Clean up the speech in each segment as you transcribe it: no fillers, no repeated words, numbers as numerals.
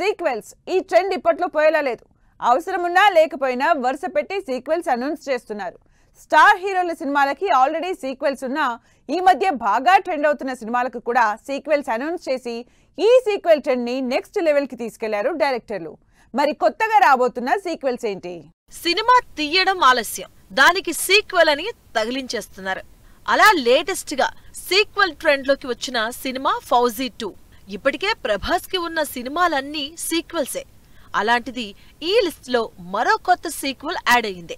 Sequels ఈ trend ఇప్పట్లో పోయేలా లేదు. అవసరమున్నా లేకపోయినా వరుస పెట్టి సీక్వెల్స్ అనౌన్స్ చేస్తున్నారు. స్టార్ హీరోల సినిమాలకి ఆల్రెడీ సీక్వెల్స్ ఉన్నా ఈ మధ్య బాగా ట్రెండ్ అవుతున్న సినిమాలకు కూడా సీక్వెల్స్ అనౌన్స్ చేసి ఈ సీక్వెల్ ట్రెండ్ ని నెక్స్ట్ లెవెల్ కి తీసుకెళ్లారు డైరెక్టర్లు. మరి కొత్తగా రాబోతున్న సీక్వెల్స్ ఏంటి? సినిమా తీయడం ఆలస్యం, దానికి సీక్వెల్ అని తగిలించేస్తున్నారు. అలా లేటెస్ట్ గా సీక్వెల్ ట్రెండ్ లోకి వచ్చిన సినిమా ఫౌజీ 2. ఇప్పటికే ప్రభాస్ కి ఉన్న సినిమాలన్నీ సీక్వెల్సే. అలాంటిది ఈ లిస్ట్ లో మరో కొత్త సీక్వెల్ యాడ్ అయ్యింది.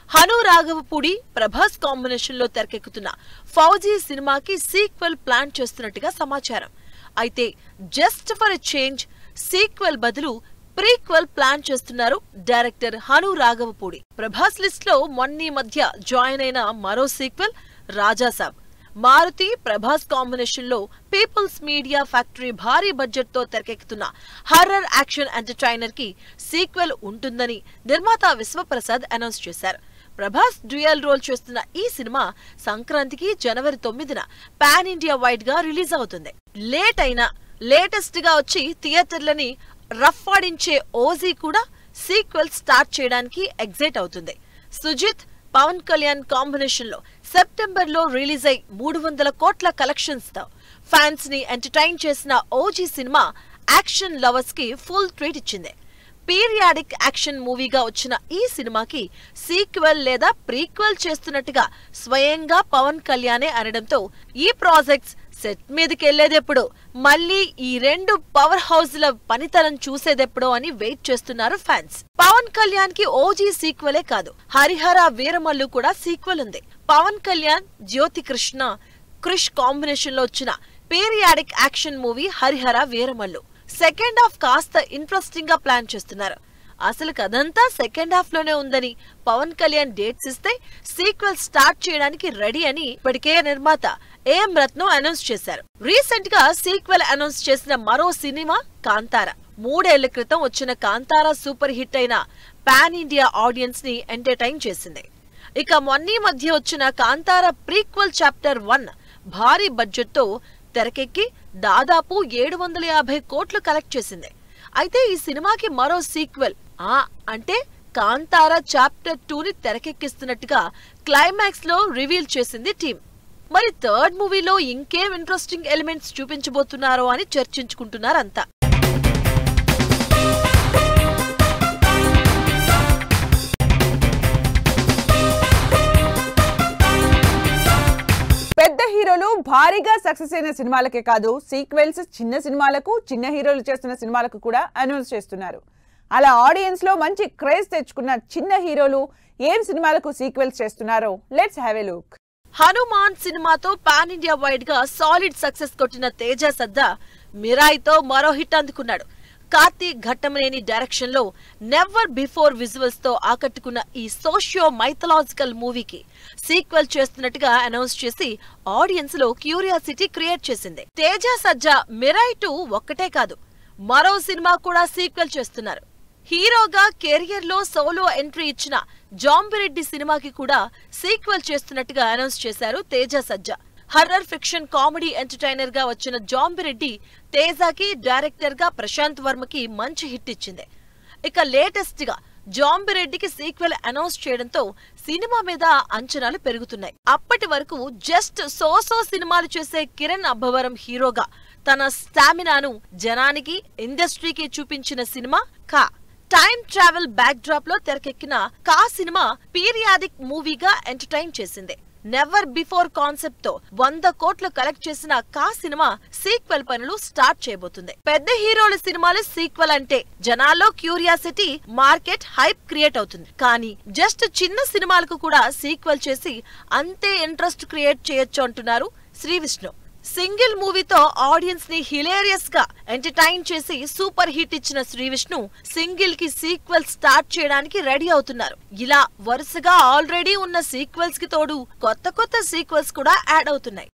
హను రాఘవపూడి ప్రభాస్ కాంబినేషన్ లో తెరకెక్కుతున్న ఫౌజీ సినిమాకి సీక్వెల్ ప్లాన్ చేస్తున్నట్టుగా సమాచారం. అయితే just for a change sequel బదులు ప్రీక్వెల్ ప్లాన్ చేస్తున్నారు డైరెక్టర్ హను రాఘవపూడి. ప్రభాస్ లిస్ట్ లో మొన్నీ మధ్య జాయిన్ అయిన మరో సీక్వెల్ రాజాసాబ్. మారుతి ప్రభాస్ కాంబినేషన్ లో పీపుల్స్ మీడియా ఫ్యాక్టరీ భారీ బడ్జెట్ తో తెరకెక్కుతున్న హర్రర్ యాక్షన్ ఎంటర్టైనర్ కి సీక్వెల్ ఉంటుందని నిర్మాత విశ్వప్రసాద్ అనౌన్స్ చేశారు. ప్రభాస్ డ్యూయల్ రోల్ చేస్తున్న ఈ సినిమా సంక్రాంతికి జనవరి 9న పాన్ ఇండియా వైడ్ గా రిలీజ్ అవుతుంది. లేట్ అయినా లేటెస్ట్ గా వచ్చి థియేటర్లని రఫ్ ఆడించే ఓజీ కూడా సీక్వెల్ స్టార్ట్ చేయడానికి ఎగ్జైట్ అవుతుంది. సుజిత్ పవన్ కళ్యాణ్ కాంబినేషన్ లో సెప్టెంబర్ లో రిలీజ్ అయి 300 కోట్ల కలెక్షన్స్ తో ఫ్యాన్స్ ని ఎంటర్టైన్ చేసిన ఓజీ సినిమా యాక్షన్ లవర్స్ కి ఫుల్ ట్రీట్ ఇచ్చింది. పీరియాడిక్ యాక్షన్ మూవీగా వచ్చిన ఈ సినిమాకి సీక్వెల్ లేదా ప్రీక్వెల్ చేస్తున్నట్టుగా స్వయంగా పవన్ కళ్యాణే అనడంతో ఈ ప్రాజెక్ట్స్ సెట్ మీదకెళ్లేదెప్పుడు, మళ్ళీ ఈ రెండు పవర్ హౌస్ల పనితనం చూసేదెప్పుడో అని వెయిట్ చేస్తున్నారు ఫ్యాన్స్. పవన్ కళ్యాణ్ కి ఓజీ సీక్వెలే కాదు, హరిహర వీరమల్లు కూడా సీక్వెల్ ఉంది. పవన్ కళ్యాణ్ జ్యోతి కృష్ణ క్రిష్ కాంబినేషన్ లో వచ్చిన periodic action movie Harihara Veeramallu second half కాస్త ఇంట్రెస్టింగ్ గా ప్లాన్ చేస్తున్నారు. అసలు కథంతా సెకండ్ హాఫ్ లోనే ఉందని పవన్ కళ్యాణ్ డేట్స్ ఇస్తే సీక్వెల్ స్టార్ట్ చేయడానికి రెడీ అని ఇప్పటికే నిర్మాత ఏఎం రత్నం అనౌన్స్ చేశారు. రీసెంట్ గా సీక్వెల్ అనౌన్స్ చేసిన మరో సినిమా కాంతారా. 3 ఏళ్ల క్రితం వచ్చిన కాంతారా సూపర్ హిట్ అయిన పాన్ ఇండియా ఆడియన్స్ ని ఎంటర్టైన్ చేసింది. ఇక మొన్నీ మధ్య వచ్చిన కాంతారా ప్రీక్వెల్ చాప్టర్ 1 భారీ బడ్జెట్ తో తెరకెక్కి దాదాపు 750 కోట్లు కలెక్ట్ చేసింది. అయితే ఈ సినిమాకి మరో సీక్వెల్ అంటే కాంతారా చాప్టర్ 2ని తెరకెక్కిస్తున్నట్టుగా క్లైమాక్స్ లో రివీల్ చేసింది టీం. మరి థర్డ్ మూవీలో ఇంకేం ఇంట్రెస్టింగ్ ఎలిమెంట్స్ చూపించబోతున్నారో అని చర్చించుకుంటున్నారంతా. పెద్ద హీరోలు భారీగా సక్సెస్ అయిన సినిమాలకే కాదు, సీక్వెల్స్ చిన్న సినిమాలకు, చిన్న హీరోలు చేస్తున్న సినిమాలకు కూడా అనౌన్స్ చేస్తున్నారు. అలా ఆడియన్స్ లో మంచి క్రేజ్ తెచ్చుకున్న చిన్న హీరోలు ఏం సినిమాలకు సీక్వెల్స్ చేస్తున్నారో let's have a look. Hanuman సినిమాతో పాన్ ఇండియా వైడ్ గా సాలిడ్ సక్సెస్ కొట్టిన తేజ సజ్జా మిరాయితో మరో హిట్ అందుకున్నాడు. కార్తీక్ ఘట్టమనేని డైరెక్షన్ లో నెవర్ బిఫోర్ విజువల్స్ తో ఆకట్టుకున్న ఈ సోషియో మైథలాజికల్ మూవీకి సీక్వెల్ చేస్తున్నట్టుగా అనౌన్స్ చేసి ఆడియన్స్ లో క్యూరియాసిటీ క్రియేట్ చేసింది. తేజ సజ్జా మిరాయి 2 ఒక్కటే కాదు, మరో సినిమా కూడా సీక్వెల్ చేస్తున్నారు. హీరోగా కెరియర్ లో సోలో ఎంట్రీ ఇచ్చిన జాంబిరెడ్డి సినిమాకి కూడా సీక్వెల్ చేస్తున్నట్టుగా అనౌన్స్ చేశారు తేజ సజ్జా. హర్రర్ ఫిక్షన్ కామెడీ ఎంటర్టైనర్ గా వచ్చిన జాంబిరెడ్డి తేజాకి, డైరెక్టర్ గా ప్రశాంత్ వర్మకి మంచి హిట్ ఇచ్చింది. ఇక లేటెస్ట్ గా జాంబిరెడ్డికి సీక్వెల్ అనౌన్స్ చేయడంతో సినిమా మీద అంచనాలు పెరుగుతున్నాయి. అప్పటి వరకు జస్ట్ సోసో సినిమాలు చేసే కిరణ్ అబ్బవరం హీరోగా తన స్టామినాను జనానికి, ఇండస్ట్రీకి చూపించిన సినిమా కా. టైమ్ ట్రావెల్ బ్యాక్ డ్రాప్ లో తెరకెక్కిన కా సినిమా పీరియాడిక్ మూవీగా ఎంటర్టైన్ చేసింది. నెవర్ బిఫోర్ కాన్సెప్ట్ తో 100 కోట్లు కలెక్ట్ చేసిన కా సినిమా సీక్వెల్ పనులు స్టార్ట్ చేయబోతుంది. పెద్ద హీరోల సినిమాలు సీక్వెల్ అంటే జనాల్లో క్యూరియాసిటీ, మార్కెట్ హైప్ క్రియేట్ అవుతుంది. కానీ జస్ట్ చిన్న సినిమాలకు కూడా సీక్వెల్ చేసి అంతే ఇంట్రెస్ట్ క్రియేట్ చేయొచ్చు అంటున్నారు శ్రీ విష్ణు. సింగిల్ మూవీతో ఆడియన్స్ ని హిలేరియస్ గా ఎంటర్టైన్ చేసి సూపర్ హిట్ ఇచ్చిన శ్రీ విష్ణు సింగిల్ కి సీక్వెల్ స్టార్ట్ చేయడానికి రెడీ అవుతున్నారు. ఇలా వరుసగా ఆల్రెడీ ఉన్న సీక్వెల్స్ కి తోడు కొత్త సీక్వెల్స్ కూడా యాడ్ అవుతున్నాయి.